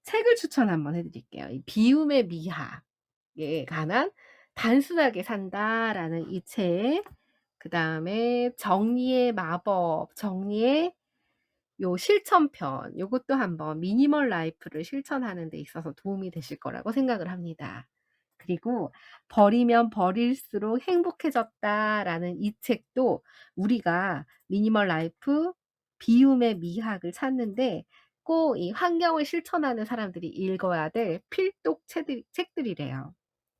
책을 추천 한번 해 드릴게요. 이 비움의 미학에 관한 단순하게 산다라는 이 책, 그다음에 정리의 마법, 정리의 요 실천편, 요것도 한번 미니멀 라이프를 실천하는 데 있어서 도움이 되실 거라고 생각을 합니다. 그리고 버리면 버릴수록 행복해졌다라는 이 책도 우리가 미니멀 라이프, 비움의 미학을 찾는데 꼭 이 환경을 실천하는 사람들이 읽어야 될 필독 책들이래요.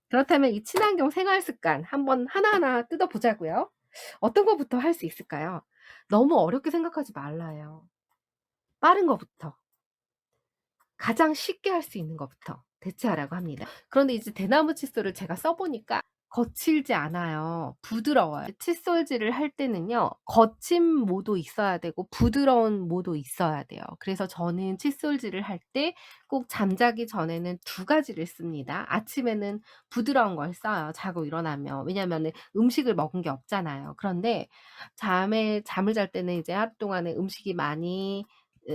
그렇다면 이 친환경 생활 습관 한번 하나하나 뜯어 보자고요. 어떤 것부터 할 수 있을까요? 너무 어렵게 생각하지 말라요. 빠른 거부터, 가장 쉽게 할 수 있는 것부터 대체하라고 합니다. 그런데 이제 대나무 칫솔을 제가 써 보니까 거칠지 않아요. 부드러워요. 칫솔질을 할 때는요, 거친 모도 있어야 되고 부드러운 모도 있어야 돼요. 그래서 저는 칫솔질을 할 때 꼭 잠자기 전에는 두 가지를 씁니다. 아침에는 부드러운 걸 써요, 자고 일어나면. 왜냐하면은 음식을 먹은 게 없잖아요. 그런데 잠을 잘 때는 이제 하루 동안에 음식이 많이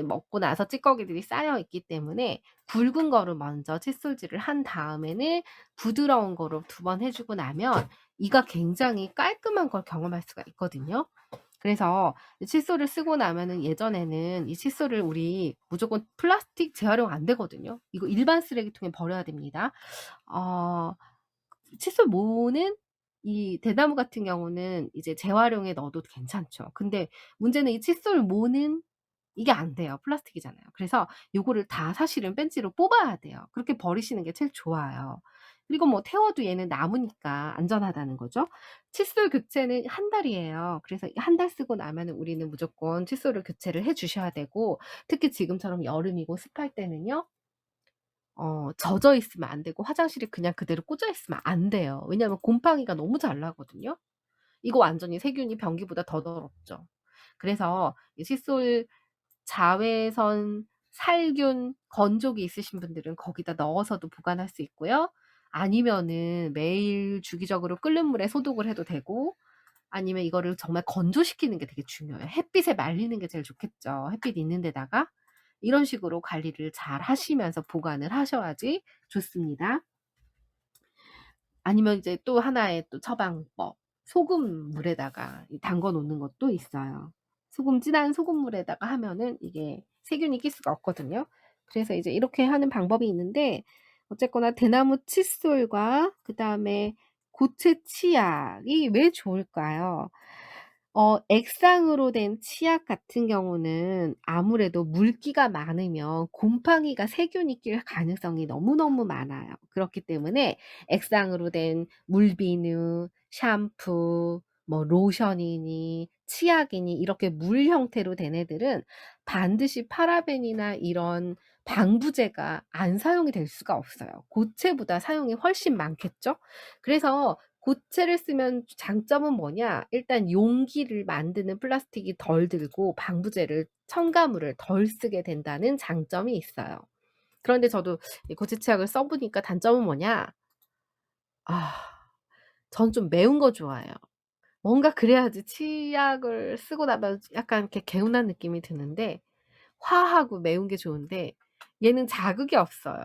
먹고 나서 찌꺼기들이 쌓여 있기 때문에 굵은 거를 먼저 칫솔질을 한 다음에는 부드러운 거로 두 번 해 주고 나면 이가 굉장히 깔끔한 걸 경험할 수가 있거든요. 그래서 이 칫솔을 쓰고 나면은, 예전에는 이 칫솔을 우리 무조건 플라스틱 재활용 안 되거든요. 이거 일반 쓰레기통에 버려야 됩니다. 어 칫솔 모는 이 대나무 같은 경우는 이제 재활용에 넣어도 괜찮죠. 근데 문제는 이 칫솔 모는 이게 안 돼요. 플라스틱이잖아요. 그래서 요거를 다 사실은 벤치로 뽑아야 돼요. 그렇게 버리시는 게 제일 좋아요. 그리고 뭐 태워도 얘는 남으니까 안전하다는 거죠. 칫솔 교체는 한 달이에요. 그래서 한 달 쓰고 나면은 우리는 무조건 칫솔을 교체를 해 주셔야 되고, 특히 지금처럼 여름이고 습할 때는요, 젖어 있으면 안 되고 화장실에 그냥 그대로 꽂아 있으면 안 돼요. 왜냐하면 곰팡이가 너무 잘 나거든요. 이거 완전히 세균이 변기보다 더 더럽죠. 그래서 이 칫솔 자외선, 살균, 건조기 있으신 분들은 거기다 넣어서도 보관할 수 있고요. 아니면은 매일 주기적으로 끓는 물에 소독을 해도 되고, 아니면 이거를 정말 건조시키는 게 되게 중요해요. 햇빛에 말리는 게 제일 좋겠죠, 햇빛 있는 데다가. 이런 식으로 관리를 잘 하시면서 보관을 하셔야지 좋습니다. 아니면 이제 또 하나의 또 처방법, 소금물에다가 이 담궈 놓는 것도 있어요. 진한 소금물에다가 하면은 이게 세균이 낄 수가 없거든요. 그래서 이제 이렇게 하는 방법이 있는데, 어쨌거나 대나무 칫솔과 그다음에 고체 치약이 왜 좋을까요? 액상으로 된 치약 같은 경우는 아무래도 물기가 많으면 곰팡이가, 세균이 낄 가능성이 너무너무 많아요. 그렇기 때문에 액상으로 된 물비누, 샴푸, 뭐 로션이니 치약이니 이렇게 물 형태로 된 애들은 반드시 파라벤이나 이런 방부제가 안 사용이 될 수가 없어요. 고체보다 사용이 훨씬 많겠죠? 그래서 고체를 쓰면 장점은 뭐냐? 일단 용기를 만드는 플라스틱이 덜 들고 방부제를, 첨가물을 덜 쓰게 된다는 장점이 있어요. 그런데 저도 이 고체 치약을 써 보니까 단점은 뭐냐? 아, 전 좀 매운 거 좋아해요. 뭔가 그래야지 치약을 쓰고 나면 약간 이렇게 개운한 느낌이 드는데, 화하고 매운 게 좋은데 얘는 자극이 없어요.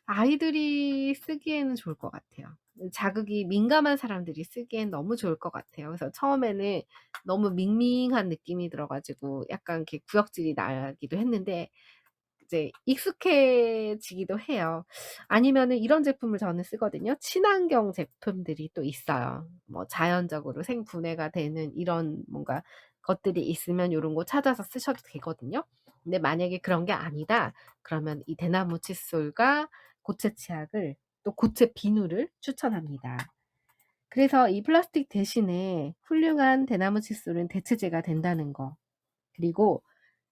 아이들이 쓰기에는 좋을 것 같아요. 자극이 민감한 사람들이 쓰기엔 너무 좋을 것 같아요. 그래서 처음에는 너무 밍밍한 느낌이 들어 가지고 약간 이렇게 구역질이 나기도 했는데 이제 익숙해지기도 해요. 아니면은 이런 제품을 저는 쓰거든요. 친환경 제품들이 또 있어요. 뭐 자연적으로 생분해가 되는 이런 뭔가 것들이 있으면 요런 거 찾아서 쓰셔도 되거든요. 근데 만약에 그런 게 아니다, 그러면 이 대나무 칫솔과 고체 치약을, 또 고체 비누를 추천합니다. 그래서 이 플라스틱 대신에 훌륭한 대나무 칫솔은 대체제가 된다는 거. 그리고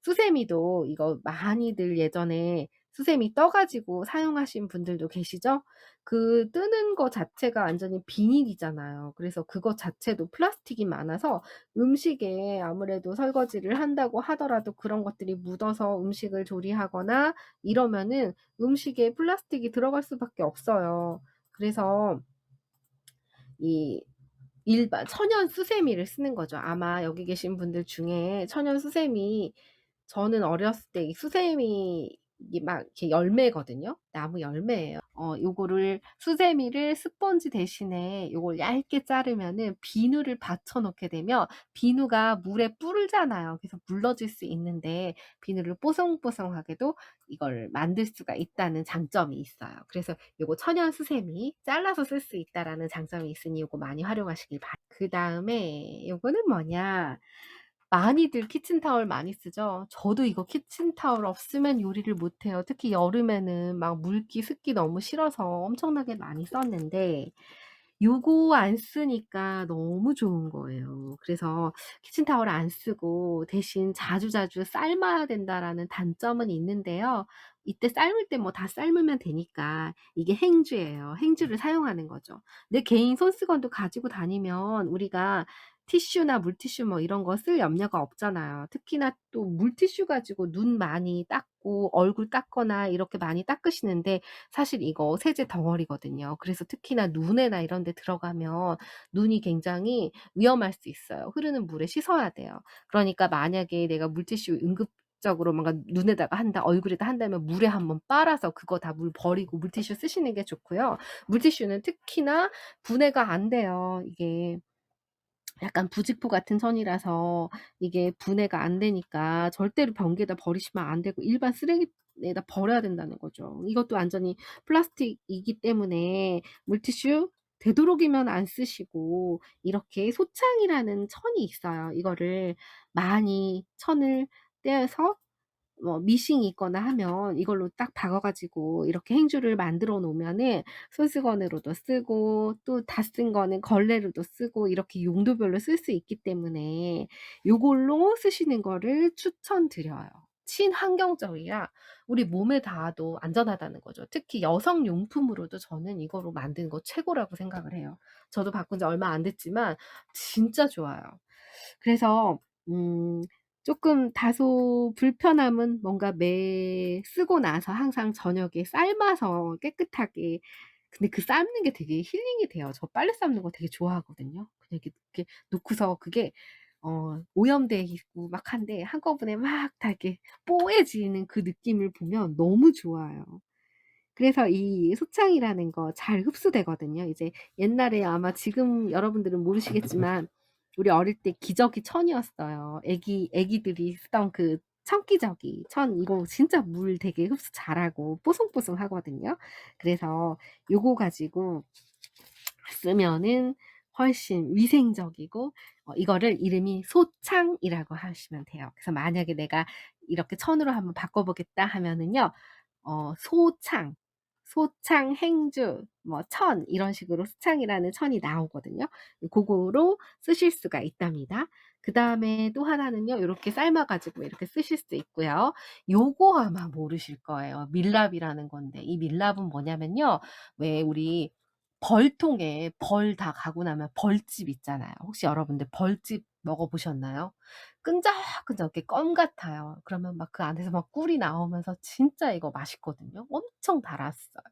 수세미도, 이거 많이들 예전에 수세미 떠 가지고 사용하신 분들도 계시죠? 그 뜨는 거 자체가 완전히 비닐이잖아요. 그래서 그거 자체도 플라스틱이 많아서 음식에 아무래도 설거지를 한다고 하더라도 그런 것들이 묻어서 음식을 조리하거나 이러면은 음식에 플라스틱이 들어갈 수밖에 없어요. 그래서 이 일반 천연 수세미를 쓰는 거죠. 아마 여기 계신 분들 중에 천연 수세미, 저는 어렸을 때 이 수세미 이게 막 이렇게 열매거든요. 나무 열매예요. 요거를 수세미를 스펀지 대신에 요걸 얇게 자르면은 비누를 받쳐 놓게 되면 비누가 물에 불잖아요. 그래서 물러질 수 있는데 비누를 뽀송뽀송하게도 이걸 만들 수가 있다는 장점이 있어요. 그래서 요거 천연 수세미 잘라서 쓸 수 있다라는 장점이 있으니 요거 많이 활용하시길 바라요. 그다음에 요거는 뭐냐? 많이들 키친타월 많이 쓰죠. 저도 이거 키친타월 없으면 요리를 못 해요. 특히 여름에는 막 물기, 습기 너무 싫어서 엄청나게 많이 썼는데 요거 안 쓰니까 너무 좋은 거예요. 그래서 키친타월을 안 쓰고 대신 자주자주 삶아야 된다라는 단점은 있는데요. 이때 삶을 때 뭐 다 삶으면 되니까 이게 행주예요. 행주를 사용하는 거죠. 내 개인 손수건도 가지고 다니면 우리가 티슈나 물티슈 뭐 이런 거 쓸 염려가 없잖아요. 특히나 또 물티슈 가지고 눈 많이 닦고 얼굴 닦거나 이렇게 많이 닦으시는데 사실 이거 세제 덩어리거든요. 그래서 특히나 눈에나 이런 데 들어가면 눈이 굉장히 위험할 수 있어요. 흐르는 물에 씻어야 돼요. 그러니까 만약에 내가 물티슈 응급적으로 뭔가 눈에다가 한다, 얼굴에다 한다면 물에 한번 빨아서 그거 다 물 버리고 물티슈 쓰시는 게 좋고요. 물티슈는 특히나 분해가 안 돼요. 이게 약간 부직포 같은 천이라서 이게 분해가 안 되니까 절대로 변기에다 버리시면 안 되고 일반 쓰레기에다 버려야 된다는 거죠. 이것도 완전히 플라스틱이기 때문에 물티슈 되도록이면 안 쓰시고 이렇게 소창이라는 천이 있어요. 이거를 많이 천을 떼어서 미싱이 있거나 하면 이걸로 딱 박아 가지고 이렇게 행주를 만들어 놓으면은 손수건으로도 쓰고 또 다 쓴 거는 걸레로도 쓰고 이렇게 용도별로 쓸 수 있기 때문에 요걸로 쓰시는 거를 추천드려요. 친환경적이라 우리 몸에 닿아도 안전하다는 거죠. 특히 여성 용품으로도 저는 이거로 만든 거 최고라고 생각을 해요. 저도 바꾼 지 얼마 안 됐지만 진짜 좋아요. 그래서 음 쪼끔 다소 불편함은 뭔가 매 쓰고 나서 항상 저녁에 삶아서 깨끗하게 근데 그 삶는 게 되게 힐링이 돼요. 저 빨래 삶는 거 되게 좋아하거든요. 그냥 이렇게 놓고서 그게 오염돼 있고 막 한데 한꺼번에 막 다 이렇게 뽀얘지는 그 느낌을 보면 너무 좋아요. 그래서 이 소창이라는 거 잘 흡수되거든요. 이제 옛날에 아마 지금 여러분들은 모르시겠지만 우리 어릴 때 기저귀 천이었어요. 애기들이 쓰던 그 천기저귀 천 이거 진짜 물 되게 흡수 잘하고 뽀송뽀송하거든요. 그래서 요거 가지고 쓰면은 훨씬 위생적이고 이거를 이름이 소창이라고 하시면 돼요. 그래서 만약에 내가 이렇게 천으로 한번 바꿔 보겠다 하면은요. 소창, 소창, 행주, 뭐 천 이런 식으로 수창이라는 천이 나오거든요. 고거로 쓰실 수가 있답니다. 그다음에 또 하나는요. 요렇게 삶아 가지고 이렇게 쓰실 수 있고요. 요거 아마 모르실 거예요. 밀랍이라는 건데 이 밀랍은 뭐냐면요. 왜 우리 벌통에 벌 다 가고 나면 벌집 있잖아요. 혹시 여러분들 벌집 먹어 보셨나요? 끈적끈적하게 껌 같아요. 그러면 막 그 안에서 막 꿀이 나오면서 진짜 이거 맛있거든요. 엄청 달았어요.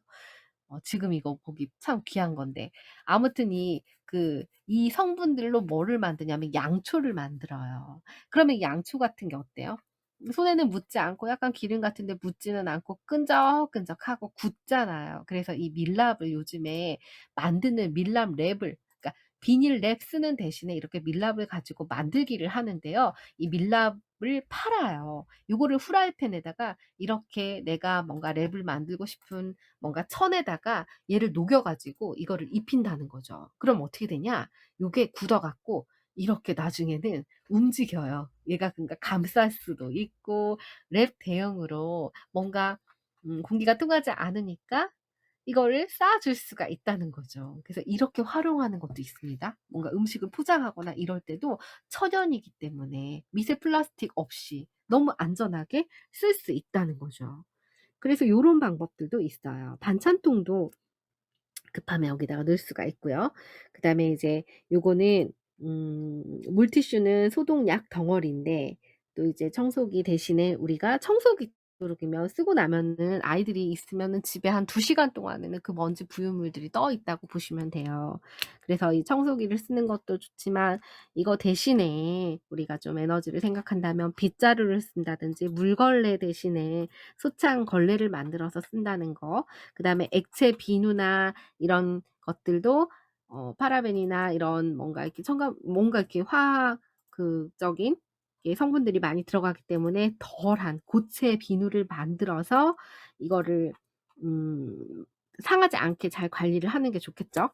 지금 이거 보기 참 귀한 건데. 아무튼 이 성분들로 뭐를 만드냐면 양초를 만들어요. 그러면 양초 같은 게 어때요? 손에는 묻지 않고 약간 기름 같은 데 묻지는 않고 끈적끈적하고 굳잖아요. 그래서 이 밀랍을 요즘에 만드는 밀랍 랩을 그러니까 비닐 랩 쓰는 대신에 이렇게 밀랍을 가지고 만들기를 하는데요. 이 밀랍을 팔아요. 요거를 후라이팬에다가 이렇게 내가 뭔가 랩을 만들고 싶은 뭔가 천에다가 얘를 녹여 가지고 이거를 입힌다는 거죠. 그럼 어떻게 되냐? 요게 굳어 갖고 이렇게 나중에는 움직여요. 얘가 그러니까 감쌀 수도 있고 랩 대용으로 뭔가 공기가 통하지 않으니까 이거를 쌓아줄 수가 있다는 거죠. 그래서 이렇게 활용하는 것도 있습니다. 뭔가 음식을 포장하거나 이럴 때도 천연이기 때문에 미세 플라스틱 없이 너무 안전하게 쓸 수 있다는 거죠. 그래서 요런 방법들도 있어요. 반찬통도 급하면 여기다가 넣을 수가 있고요. 그다음에 이제 요거는 물티슈는 소독약 덩어리인데 또 이제 청소기 대신에 우리가 청소기 되도록이면 쓰고 나면은 아이들이 있으면은 집에 한 2 시간 동안에는 그 먼지 부유물들이 떠 있다고 보시면 돼요. 그래서 이 청소기를 쓰는 것도 좋지만 이거 대신에 우리가 좀 에너지를 생각한다면 빗자루를 쓴다든지 물걸레 대신에 소창 걸레를 만들어서 쓴다는 거, 그다음에 액체 비누나 이런 것들도 파라벤이나 이런 뭔가 이렇게 첨가 뭔가 이렇게 화학 적인 예 성분들이 많이 들어가기 때문에 덜한 고체 비누를 만들어서 이거를 음 상하지 않게 잘 관리를 하는 게 좋겠죠.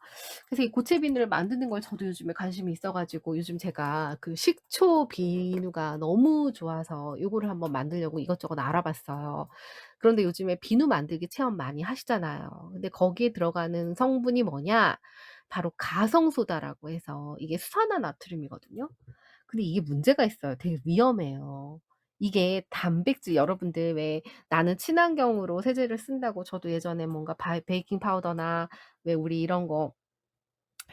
그래서 이 고체 비누를 만드는 걸 저도 요즘에 관심이 있어 가지고 요즘 제가 그 식초 비누가 너무 좋아서 요거를 한번 만들려고 이것저것 알아봤어요. 그런데 요즘에 비누 만들기 체험 많이 하시잖아요. 근데 거기에 들어가는 성분이 뭐냐? 바로 가성소다라고 해서 이게 수산화나트륨이거든요. 근데 이게 문제가 있어요. 되게 위험해요. 이게 단백질 여러분들 왜 나는 친환경으로 세제를 쓴다고 저도 예전에 뭔가 베이킹 파우더나 왜 우리 이런 거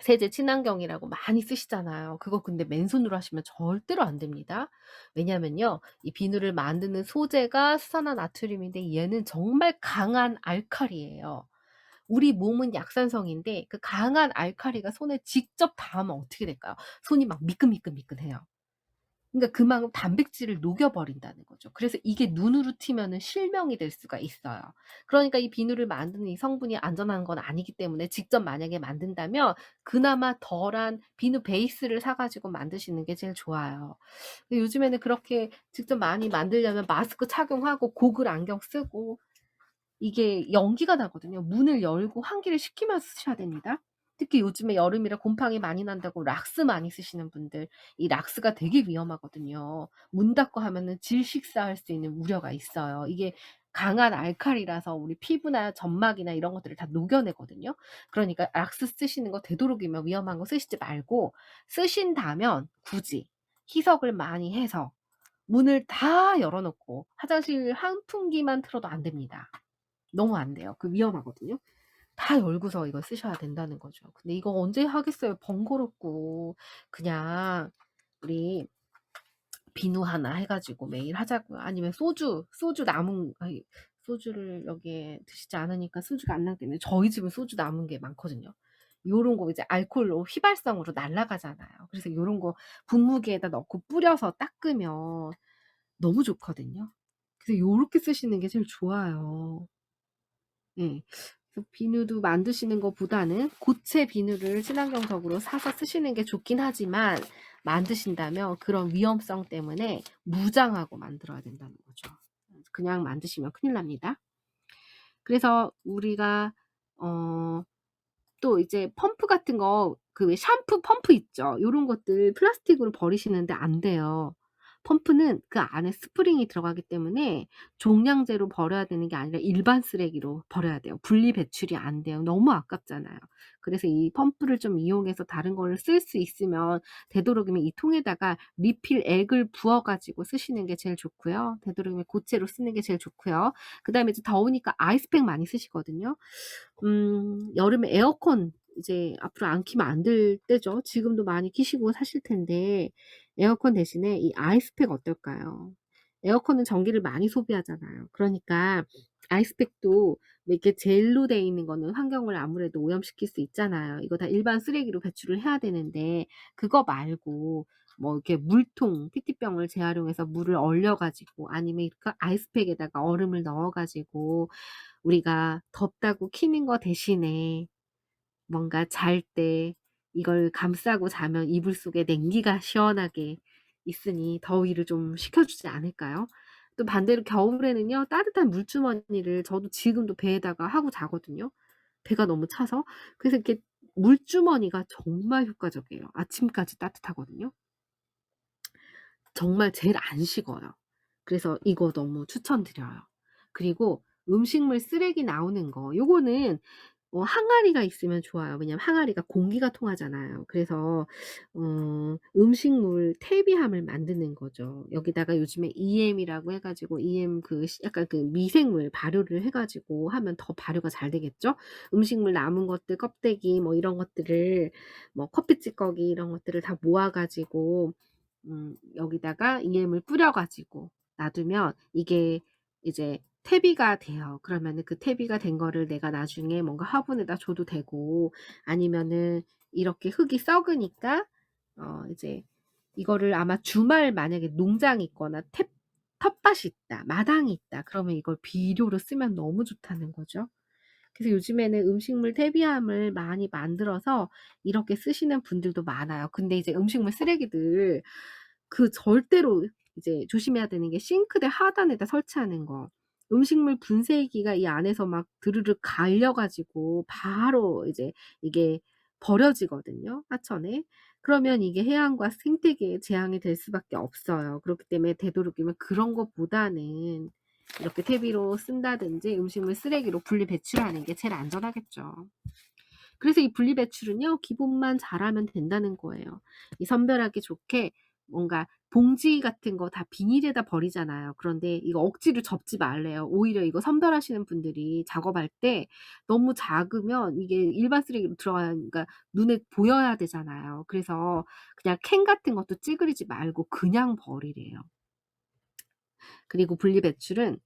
세제 친환경이라고 많이 쓰시잖아요. 그거 근데 맨손으로 하시면 절대로 안 됩니다. 왜냐면요. 이 비누를 만드는 소재가 수산화나트륨인데 얘는 정말 강한 알칼리예요. 우리 몸은 약산성인데 그 강한 알칼리가 손에 직접 닿으면 어떻게 될까요? 손이 막 미끈미끈미끈해요. 그러니까 그만큼 단백질을 녹여버린다는 거죠. 그래서 이게 눈으로 튀면은 실명이 될 수가 있어요. 그러니까 이 비누를 만드는 이 성분이 안전한 건 아니기 때문에 직접 만약에 만든다면 그나마 덜한 비누 베이스를 사 가지고 만드시는 게 제일 좋아요. 근데 요즘에는 그렇게 직접 많이 만들려면 마스크 착용하고 고글 안경 쓰고 이게 연기가 나거든요. 문을 열고 환기를 시키면서 쓰셔야 됩니다. 특히 요즘에 여름이라 곰팡이 많이 난다고 락스 많이 쓰시는 분들, 이 락스가 되게 위험하거든요. 문 닫고 하면은 질식사할 수 있는 우려가 있어요. 이게 강한 알칼리라서 우리 피부나 점막이나 이런 것들을 다 녹여내거든요. 그러니까 락스 쓰시는 거 되도록이면 위험한 거 쓰시지 말고, 쓰신다면 굳이 희석을 많이 해서 문을 다 열어 놓고 화장실 환풍기만 틀어도 안 됩니다. 너무 안 돼요. 그 위험하거든요. 다 열고서 이걸 쓰셔야 된다는 거죠. 근데 이거 언제 하겠어요. 번거롭고. 그냥 우리 비누 하나 해 가지고 매일 하자고요. 아니면 소주 남은 아이 소주를 여기에 드시지 않으니까 소주가 안 남겠네요. 저희 집은 소주 남은 게 많거든요. 요런 거 이제 알코올로 휘발성으로 날아가잖아요. 그래서 요런 거 분무기에다 넣고 뿌려서 닦으면 너무 좋거든요. 그래서 요렇게 쓰시는 게 제일 좋아요. 예. 그래서 비누도 만드시는 것보다는 고체 비누를 친환경적으로 사서 쓰시는 게 좋긴 하지만 만드신다면 그런 위험성 때문에 무장하고 만들어야 된다는 거죠. 그냥 만드시면 큰일 납니다. 그래서 우리가 어 또 이제 펌프 같은 거 그 왜 샴푸 펌프 있죠. 요런 것들 플라스틱으로 버리시는데 안 돼요. 펌프는 그 안에 스프링이 들어가기 때문에 종량제로 버려야 되는 게 아니라 일반 쓰레기로 버려야 돼요. 분리 배출이 안 돼요. 너무 아깝잖아요. 그래서 이 펌프를 좀 이용해서 다른 거를 쓸 수 있으면 되도록이면 이 통에다가 리필액을 부어 가지고 쓰시는 게 제일 좋고요. 되도록이면 고체로 쓰는 게 제일 좋고요. 그다음에 이제 더우니까 아이스팩 많이 쓰시거든요. 여름에 에어컨 이제 앞으로 안 키면 안 될 때죠. 지금도 많이 키시고 사실 텐데 에어컨 대신에 이 아이스팩 어떨까요? 에어컨은 전기를 많이 소비하잖아요. 그러니까 아이스팩도 뭐 이렇게 젤로 돼 있는 거는 환경을 아무래도 오염시킬 수 있잖아요. 이거 다 일반 쓰레기로 배출을 해야 되는데 그거 말고 뭐 이렇게 물통 페트병을 재활용해서 물을 얼려 가지고 아니면 그 아이스팩에다가 얼음을 넣어 가지고 우리가 덥다고 키는 거 대신에 뭔가 잘 때 이걸 감싸고 자면 이불 속에 냉기가 시원하게 있으니 더위를 좀 식혀주지 않을까요? 또 반대로 겨울에는요 따뜻한 물주머니를 저도 지금도 배에다가 하고 자거든요, 배가 너무 차서. 그래서 이렇게 물주머니가 정말 효과적이에요. 아침까지 따뜻하거든요. 정말 제일 안 식어요. 그래서 이거 너무 추천드려요. 그리고 음식물 쓰레기 나오는 거 요거는 항아리가 있으면 좋아요. 왜냐면 항아리가 공기가 통하잖아요. 그래서 음식물 퇴비함을 만드는 거죠. 여기다가 요즘에 EM이라고 해 가지고 EM 약간 그 미생물 발효를 해 가지고 하면 더 발효가 잘 되겠죠. 음식물 남은 것들 껍데기 뭐 이런 것들을 뭐 커피 찌꺼기 이런 것들을 다 모아 가지고 여기다가 EM을 뿌려 가지고 놔두면 이게 이제 퇴비가 돼요. 그러면은 그 퇴비가 된 거를 내가 나중에 뭔가 화분에다 줘도 되고, 아니면은 이렇게 흙이 썩으니까 이제 이거를 아마 주말 만약에 농장이 있거나 텃 텃밭이 있다, 마당이 있다, 그러면 이걸 비료로 쓰면 너무 좋다는 거죠. 그래서 요즘에는 음식물 퇴비함을 많이 만들어서 이렇게 쓰시는 분들도 많아요. 근데 이제 음식물 쓰레기들 절대로 이제 조심해야 되는 게 싱크대 하단에다 설치하는 거. 음식물 분쇄기가 이 안에서 막 드르륵 갈려 가지고 바로 이제 이게 버려지거든요, 하천에. 그러면 이게 해양과 생태계에 재앙이 될 수밖에 없어요. 그렇기 때문에 되도록이면 그런 것보다는 이렇게 퇴비로 쓴다든지 음식물 쓰레기로 분리 배출하는 게 제일 안전하겠죠. 그래서 이 분리 배출은요, 기본만 잘하면 된다는 거예요. 이 선별하기 좋게 뭔가 봉지 같은 거 다 비닐에다 버리잖아요. 그런데 이거 억지로 접지 말래요. 오히려 이거 선별하시는 분들이 작업할 때 너무 작으면 이게 일반 쓰레기로 들어가니까 눈에 보여야 되잖아요. 그래서 그냥 캔 같은 것도 찌그리지 말고 그냥 버리래요. 그리고 분리 배출은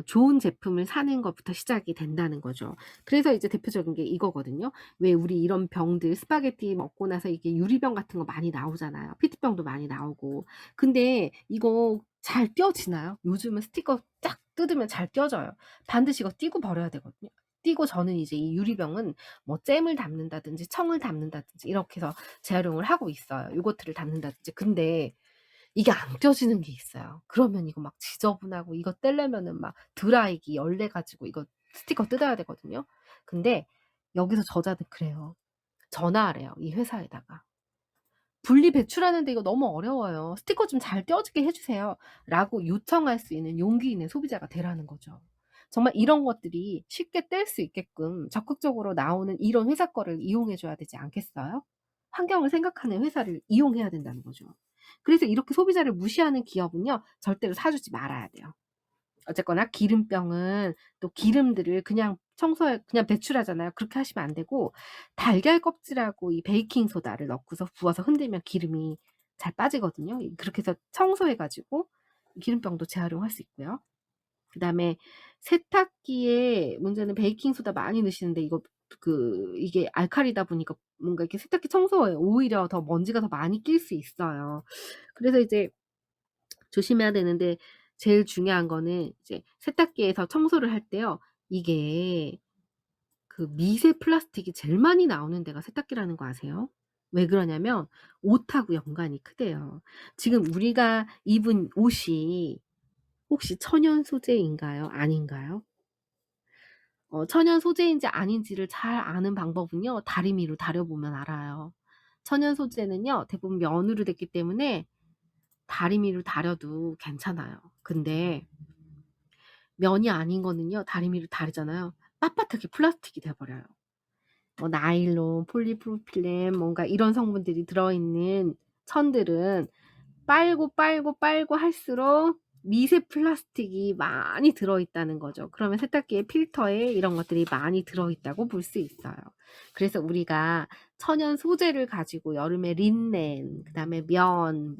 좋은 제품을 사는 것부터 시작이 된다는 거죠. 그래서 이제 대표적인 게 이거거든요. 왜 우리 이런 병들 스파게티 먹고 나서 이게 유리병 같은 거 많이 나오잖아요. 페트병도 많이 나오고. 근데 이거 잘 떼어지나요? 요즘은 스티커 딱 뜯으면 잘 떼어져요. 반드시 이거 떼고 버려야 되거든요. 떼고 저는 이제 이 유리병은 뭐 잼을 담는다든지 청을 담는다든지 이렇게 해서 재활용을 하고 있어요. 요거트를 담는다든지. 근데 이게 안 껴지는 게 있어요. 그러면 이거 막 지저분하고 이거 떼려면은 막 드라이기 열내 가지고 이거 스티커 뜯어야 되거든요. 근데 여기서 저자는 그래요. 전화하래요, 이 회사에다가. "분리 배출하는데 이거 너무 어려워요. 스티커 좀 잘 떼어지게 해 주세요."라고 요청할 수 있는 용기 있는 소비자가 되라는 거죠. 정말 이런 것들이 쉽게 뗄 수 있게끔 적극적으로 나오는 이런 회사 거를 이용해 줘야 되지 않겠어요? 환경을 생각하는 회사를 이용해야 된다는 거죠. 그래서 이렇게 소비자를 무시하는 기업은요, 절대로 사 주지 말아야 돼요. 어쨌거나 기름병은 또 기름들을 그냥 청소해 그냥 배출하잖아요. 그렇게 하시면 안 되고, 달걀 껍질하고 이 베이킹 소다를 넣고서 부어서 흔들면 기름이 잘 빠지거든요. 그렇게 해서 청소해 가지고 기름병도 재활용할 수 있고요. 그다음에 세탁기에 문제는 베이킹 소다 많이 넣으시는데 이거 이게 알칼리다 보니까 뭔가 이렇게 세탁기 청소에 오히려 더 먼지가 더 많이 낄 수 있어요. 그래서 이제 조심해야 되는데, 제일 중요한 거는 이제 세탁기에서 청소를 할 때요, 이게 미세 플라스틱이 제일 많이 나오는 데가 세탁기라는 거 아세요? 왜 그러냐면 옷하고 연관이 크대요. 지금 우리가 입은 옷이 혹시 천연 소재인가요? 아닌가요? 천연 소재인지 아닌지를 잘 아는 방법은요, 다리미로 다려 보면 알아요. 천연 소재는요, 대부분 면으로 됐기 때문에 다리미로 다려도 괜찮아요. 근데 면이 아닌 거는요, 다리미로 다르잖아요, 빳빳하게 플라스틱이 돼 버려요. 뭐 나일론, 폴리프로필렌 뭔가 이런 성분들이 들어있는 천들은 빨고, 빨고, 빨고 할수록 미세 플라스틱이 많이 들어있다는 거죠. 그러면 세탁기의 필터에 이런 것들이 많이 들어있다고 볼 수 있어요. 그래서 우리가 천연 소재를 가지고 여름에 린넨, 그다음에 면,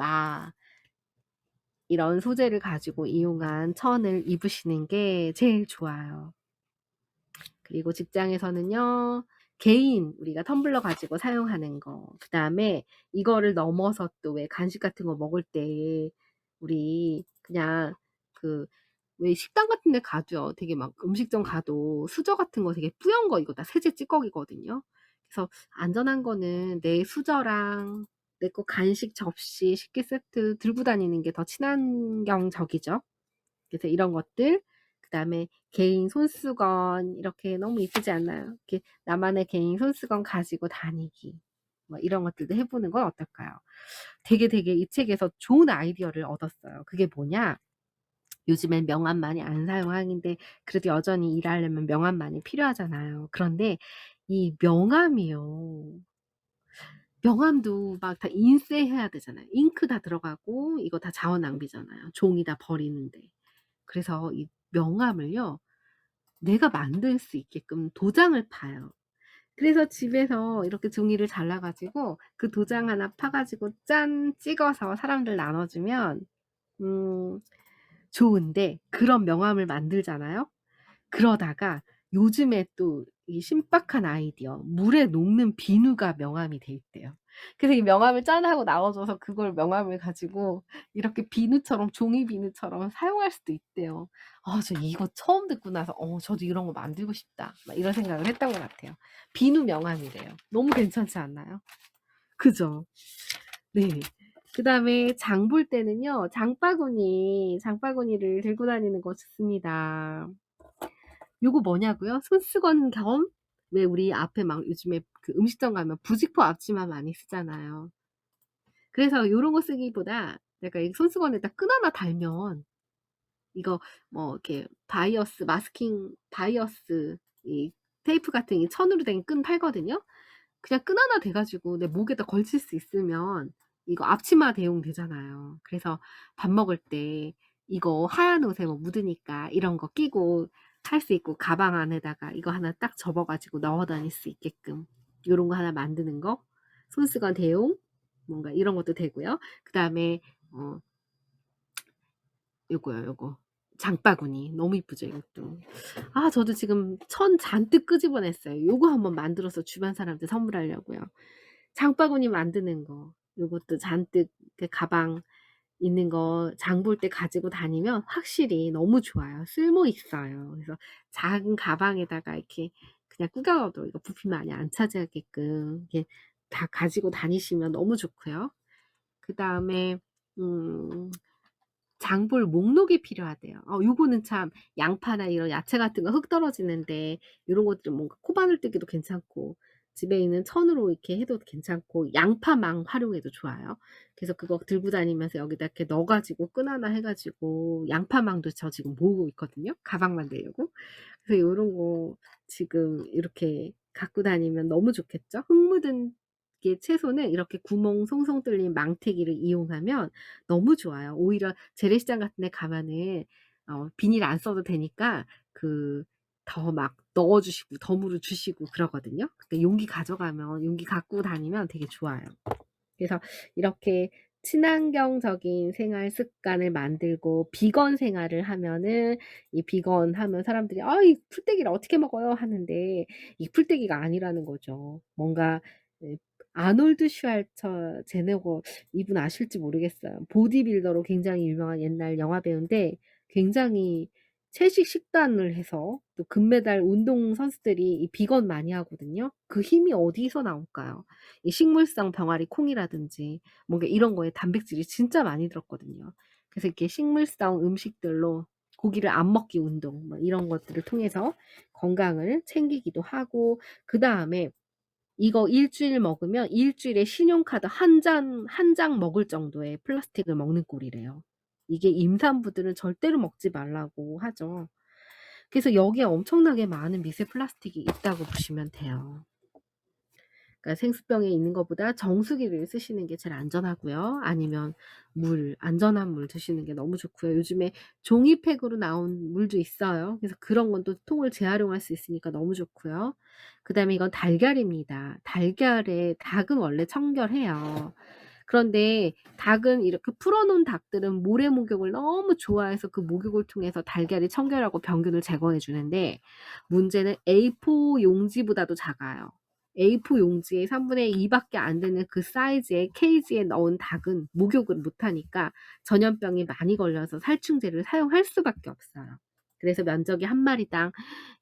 이런 소재를 가지고 이용한 천을 입으시는 게 제일 좋아요. 그리고 직장에서는요, 개인 우리가 텀블러 가지고 사용하는 거, 그다음에 이거를 넘어서 또 왜 간식 같은 거 먹을 때 우리 그냥 왜 식당 같은 데 가도요, 되게 막 음식점 가도 수저 같은 거 되게 뿌연 거 이거 다 세제 찌꺼기거든요. 그래서 안전한 거는 내 수저랑 내 거 간식 접시, 식기 세트 들고 다니는 게 더 친환경적이죠. 그래서 이런 것들, 그다음에 개인 손수건 이렇게 너무 이쁘지 않나요? 이렇게 나만의 개인 손수건 가지고 다니기. 뭐 이런 것들도 해 보는 건 어떨까요? 되게 이 책에서 좋은 아이디어를 얻었어요. 그게 뭐냐? 요즘엔 명함 많이 안 사용하는데 그래도 여전히 일하려면 명함 많이 필요하잖아요. 그런데 이 명함이요, 명함도 막 다 인쇄해야 되잖아요. 잉크 다 들어가고 이거 다 자원 낭비잖아요, 종이 다 버리는데. 그래서 이 명함을요, 내가 만들 수 있게끔 도장을 파요. 그래서 집에서 이렇게 종이를 잘라 가지고 그 도장 하나 파 가지고 짠 찍어서 사람들 나눠 주면 음 좋은데 그런 명함을 만들잖아요. 그러다가 요즘에 또 이 신박한 아이디어 물에 녹는 비누가 명함이 돼 있대요. 그래서 이 명함을 짠 하고 나와 줘서 그걸 명함을 가지고 이렇게 비누처럼 종이 비누처럼 사용할 수도 있대요. 아 저 이거 처음 듣고 나서 '저도 이런 거 만들고 싶다.' 막 이런 생각을 했던 것 같아요. 비누 명함이래요. 너무 괜찮지 않나요? 그죠? 네. 그다음에 장 볼 때는요. 장바구니를 들고 다니는 거 좋습니다. 요거 뭐냐고요? 손수건 겸 왜 우리 앞에 막 요즘에 그 음식점 가면 부직포 앞치마 많이 쓰잖아요. 그래서 요런 거 쓰기보다 약간 이 손수건에다 끈 하나 달면 이거 뭐 이렇게 바이어스 이 테이프 같은 이 천으로 된 끈 팔거든요. 그냥 끈 하나 대 가지고 내 목에다 걸칠 수 있으면 이거 앞치마 대용 되잖아요. 그래서 밥 먹을 때 이거 하얀 옷에 뭐 묻으니까 이런 거 끼고 할 수 있고 가방 안에다가 이거 하나 딱 접어 가지고 넣어 다닐 수 있게끔 요런 거 하나 만드는 거. 손수건 대용 뭔가 이런 것도 되고요. 그다음에 어 요거요, 요거. 장바구니. 너무 이쁘죠, 이것도. 아 저도 지금 천 잔뜩 끄집어냈어요. 요거 한번 만들어서 주변 사람한테 선물하려고요. 장바구니 만드는 거. 요것도 잔뜩 그 가방 있는 거 장 볼 때 가지고 다니면 확실히 너무 좋아요. 쓸모 있어요. 그래서 작은 가방에다가 이렇게 그냥 꾸겨 넣어도 이거 부피 많이 안 차지하게끔 이렇게 다 가지고 다니시면 너무 좋고요. 그다음에 음 장볼 목록이 필요하대요. 요거는 참 양파나 이런 야채 같은 거 흙 떨어지는데 요런 것들은 뭔가 코바늘 뜨기도 괜찮고 집에 있는 천으로 이렇게 해도 괜찮고 양파망 활용해도 좋아요. 그래서 그거 들고 다니면서 여기다 이렇게 넣어 가지고 끈 하나 해 가지고 양파망도 저 지금 모으고 있거든요, 가방 만들려고. 그래서 요런 거 지금 이렇게 갖고 다니면 너무 좋겠죠? 흙 묻은 게 채소는 이렇게 구멍 송송 뚫린 망태기를 이용하면 너무 좋아요. 오히려 재래시장 같은 데 가면은 비닐 안 써도 되니까 그 더 막 넣어 주시고 덤으로 주시고 그러거든요. 근데 용기 가져가면 용기 갖고 다니면 되게 좋아요. 그래서 이렇게 친환경적인 생활 습관을 만들고 비건 생활을 하면은 이 비건 하면 사람들이 "아 이 풀떼기를 어떻게 먹어요?" 하는데 이 풀떼기가 아니라는 거죠. 뭔가 예 아놀드 슈왈처 제네거 이분 아실지 모르겠어요. 보디빌더로 굉장히 유명한 옛날 영화 배우인데 굉장히 채식 식단을 해서 또 금메달 운동 선수들이 이 비건 많이 하거든요. 그 힘이 어디서 나올까요? 이 식물성 병아리 콩이라든지 뭔가 이런 거에 단백질이 진짜 많이 들었거든요. 그래서 이렇게 식물성 음식들로 고기를 안 먹기 운동 뭐 이런 것들을 통해서 건강을 챙기기도 하고 그다음에 이거 일주일 먹으면 일주일에 신용카드 한 장 먹을 정도의 플라스틱을 먹는 꼴이래요. 이게 임산부들은 절대로 먹지 말라고 하죠. 그래서 여기에 엄청나게 많은 미세 플라스틱이 있다고 보시면 돼요. 그러니까 생수병에 있는 것보다 정수기를 쓰시는 게 제일 안전하고요. 아니면 안전한 물 드시는 게 너무 좋고요. 요즘에 종이팩으로 나온 물도 있어요. 그래서 그런 건 또 통을 재활용할 수 있으니까 너무 좋고요. 그다음에 이건 달걀입니다. 달걀에 닭은 원래 청결해요. 그런데 닭은 이렇게 풀어 놓은 닭들은 모래 목욕을 너무 좋아해서 그 목욕을 통해서 달걀이 청결하고 병균을 제거해 주는데 문제는 A4 용지보다도 작아요. A4 용지의 3분의 2 밖에 안 되는 그 사이즈의 케이지에 넣은 닭은 목욕을 못 하니까 전염병이 많이 걸려서 살충제를 사용할 수밖에 없어요. 그래서 면적이 한 마리당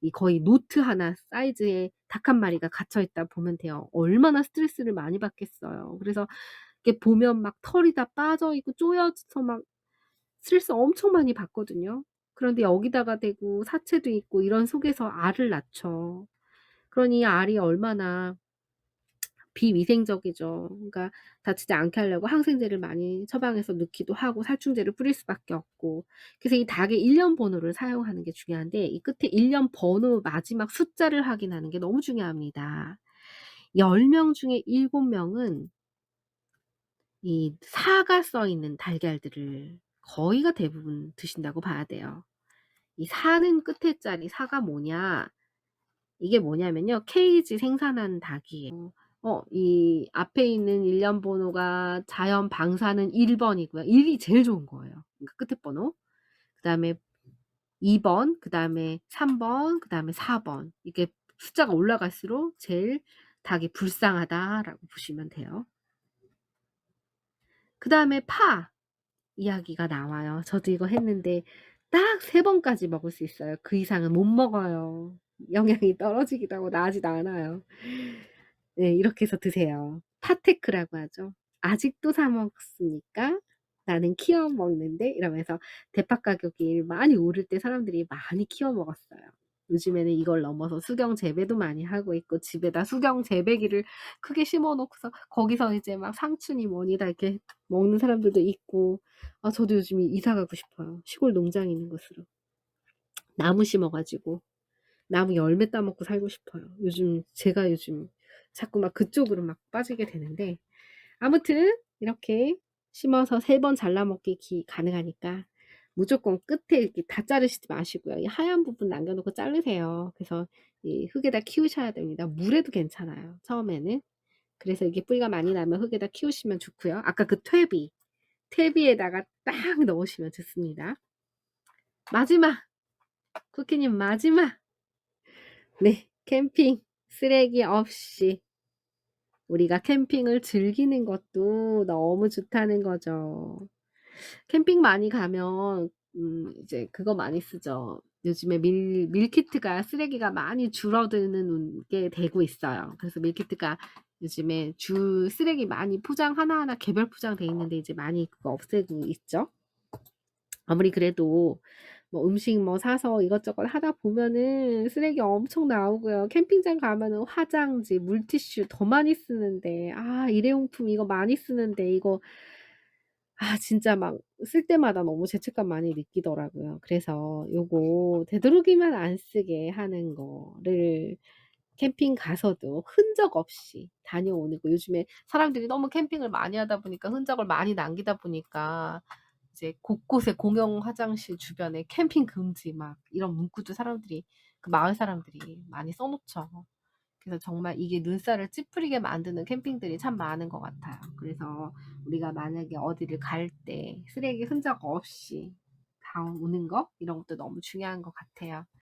이 거의 노트 하나 사이즈의 닭 한 마리가 갇혀 있다 보면 돼요. 얼마나 스트레스를 많이 받겠어요. 그래서 이렇게 보면 막 털이 다 빠져 있고 쪼여서 막 스트레스 엄청 많이 받거든요. 그런데 여기다가 대고 사체도 있고 이런 속에서 알을 낳죠. 그러니 알이 얼마나 비위생적이죠. 그러니까 다치지 않게 하려고 항생제를 많이 처방해서 넣기도 하고 살충제를 뿌릴 수밖에 없고. 그래서 이 닭의 일련 번호를 사용하는 게 중요한데 이 끝에 일련 번호 마지막 숫자를 확인하는 게 너무 중요합니다. 10명 중에 7 명은 이 사가 써 있는 달걀들을 거의가 대부분 드신다고 봐야 돼요. 이 사는 끝에 자리 사가 뭐냐 이게 뭐냐면요. 케이지 생산한 닭이에요. 이 앞에 있는 일련 번호가 자연 방사는 1 번이고요. 1이 제일 좋은 거예요. 그러니까 끝에 번호. 그다음에 2 번, 그다음에 3 번, 그다음에 4 번. 이게 숫자가 올라갈수록 제일 닭이 불쌍하다라고 보시면 돼요. 그다음에 파 이야기가 나와요. 저도 이거 했는데 딱 3 번까지 먹을 수 있어요. 그 이상은 못 먹어요. 영양이 떨어지기도 하고 나아지도 않아요. 네, 이렇게 해서 드세요. 파테크라고 하죠. "아직도 사 먹습니까? 나는 키워 먹는데." 이러면서 대파 가격이 많이 오를 때 사람들이 많이 키워 먹었어요. 요즘에는 이걸 넘어서 수경 재배도 많이 하고 있고 집에다 수경 재배기를 크게 심어 놓고서 거기서 이제 막 상추니 뭐니 다 이렇게 먹는 사람들도 있고, 아 저도 요즘 이사 가고 싶어요. 시골 농장 있는 곳으로. 나무 심어 가지고 나무 열매 따 먹고 살고 싶어요. 제가 요즘 자꾸 막 그쪽으로 막 빠지게 되는데, 아무튼 이렇게 심어서 3번 잘라 먹기 가능하니까 무조건 끝에 이렇게 다 자르시지 마시고요. 이 하얀 부분 남겨 놓고 자르세요. 그래서 이 흙에다 키우셔야 됩니다. 물에도 괜찮아요, 처음에는. 그래서 이게 뿌리가 많이 나면 흙에다 키우시면 좋고요. 아까 그 퇴비에다가 딱 넣으시면 좋습니다. 마지막, 쿠키님 마지막. 네. 캠핑 쓰레기 없이 우리가 캠핑을 즐기는 것도 너무 좋다는 거죠. 캠핑 많이 가면 이제 그거 많이 쓰죠. 요즘에 밀키트가 쓰레기가 많이 줄어드는 게 되고 있어요. 그래서 밀키트가 요즘에 쓰레기 많이 포장 하나하나 개별 포장돼 있는데 이제 많이 그거 없애고 있죠. 아무리 그래도 뭐 음식 뭐 사서 이것저것 하다 보면은 쓰레기 엄청 나오고요. 캠핑장 가면은 화장지, 물티슈 더 많이 쓰는데, 아 일회용품 이거 많이 쓰는데 이거, 진짜 막 쓸 때마다 너무 죄책감 많이 느끼더라고요. 그래서 요거 되도록이면 안 쓰게 하는 거를 캠핑 가서도 흔적 없이 다녀오는 거. 요즘에 사람들이 너무 캠핑을 많이 하다 보니까 흔적을 많이 남기다 보니까 이제 곳곳에 공용 화장실 주변에 캠핑 금지 막 이런 문구도 사람들이, 그 마을 사람들이 많이 써 놓죠. 그래서 정말 이게 눈살을 찌푸리게 만드는 캠핑들이 참 많은 것 같아요. 그래서 우리가 만약에 어디를 갈 때 쓰레기 흔적 없이 다 오는 거, 이런 것도 너무 중요한 것 같아요.